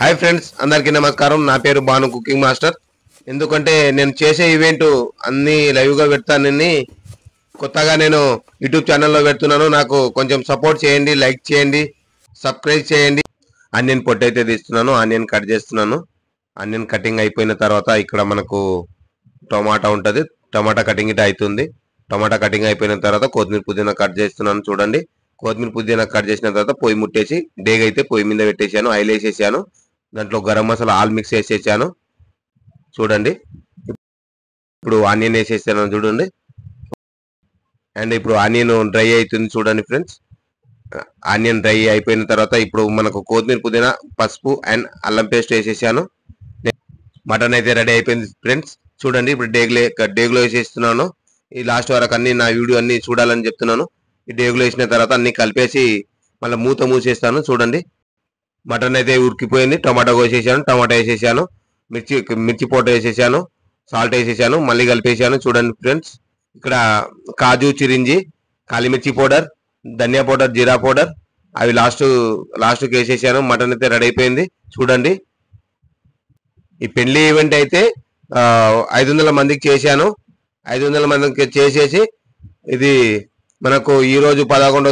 Hi friends, అందరికీ నమస్కారం. నా పేరు బాను కుకింగ్ మాస్టర్. ఎందుకంటే నేను చేసే ఈవెంట్ అన్ని లైవ్గా పెడతానని కొత్తగా నేను యూట్యూబ్ ఛానల్లో పెడుతున్నాను. నాకు కొంచెం సపోర్ట్ చేయండి, లైక్ చేయండి, సబ్స్క్రైబ్ చేయండి. ఆనియన్ పొట్టు అయితే తీస్తున్నాను, ఆనియన్ కట్ చేస్తున్నాను. ఆనియన్ కటింగ్ అయిపోయిన తర్వాత ఇక్కడ మనకు టమాటా ఉంటుంది. టమాటా కటింగ్ ఇట అవుతుంది. టమాటా కటింగ్ అయిపోయిన తర్వాత కొత్తిమీర పుదీనా కట్ చేస్తున్నాను. చూడండి, కొత్తిమీర పుదీనా కట్ చేసిన తర్వాత పొయ్యి ముట్టేసి డేగ అయితే పొయ్యి మీద పెట్టేశాను. ఆయిల్ వేసేసాను. దాంట్లో గరం మసాలా ఆల్ మిక్స్ వేసేసాను. చూడండి, ఇప్పుడు ఆనియన్ వేసేసాను చూడండి. అండ్ ఇప్పుడు ఆనియన్ డ్రై అవుతుంది చూడండి ఫ్రెండ్స్. ఆనియన్ డ్రై అయిపోయిన తర్వాత ఇప్పుడు మనకు కొత్తిమీర పుదీనా, పసుపు అండ్ అల్లం పేస్ట్ వేసేసాను. మటన్ అయితే రెడీ అయిపోయింది ఫ్రెండ్స్. చూడండి, ఇప్పుడు డేగులో వేసేస్తున్నాను. ఈ లాస్ట్ వరకు అన్ని నా వీడియో అన్ని చూడాలని చెప్తున్నాను. ఈ డేగులో వేసిన తర్వాత అన్ని కలిపేసి మళ్ళీ మూత మూసేస్తాను. చూడండి, మటన్ అయితే ఉడికిపోయింది. టమాటా కోసేసాను, టమాటా వేసేసాను, మిర్చి పౌడర్ వేసేసాను, సాల్ట్ వేసేసాను, మళ్ళీ కలిపేసాను. చూడండి ఫ్రెండ్స్, ఇక్కడ కాజు, చిరింజి, కాలిమిర్చి పౌడర్, ధనియా పౌడర్, జీరా పౌడర్ అవి లాస్ట్కి వేసేసాను. మటన్ అయితే రెడీ అయిపోయింది. చూడండి, ఈ పెళ్లి ఈవెంట్ అయితే 500 మందికి చేశాను. 500 మందికి చేసేసి ఇది మనకు ఈ రోజు 11వ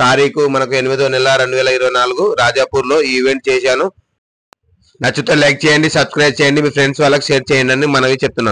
తారీఖు మనకు 8వ నెల 2024 రాజాపూర్లో ఈ ఈవెంట్ చేశాను. నచ్చితే లైక్ చేయండి, సబ్స్క్రైబ్ చేయండి, మీ ఫ్రెండ్స్ వాళ్ళకి షేర్ చేయండి అని మనవి చెప్తున్నాను.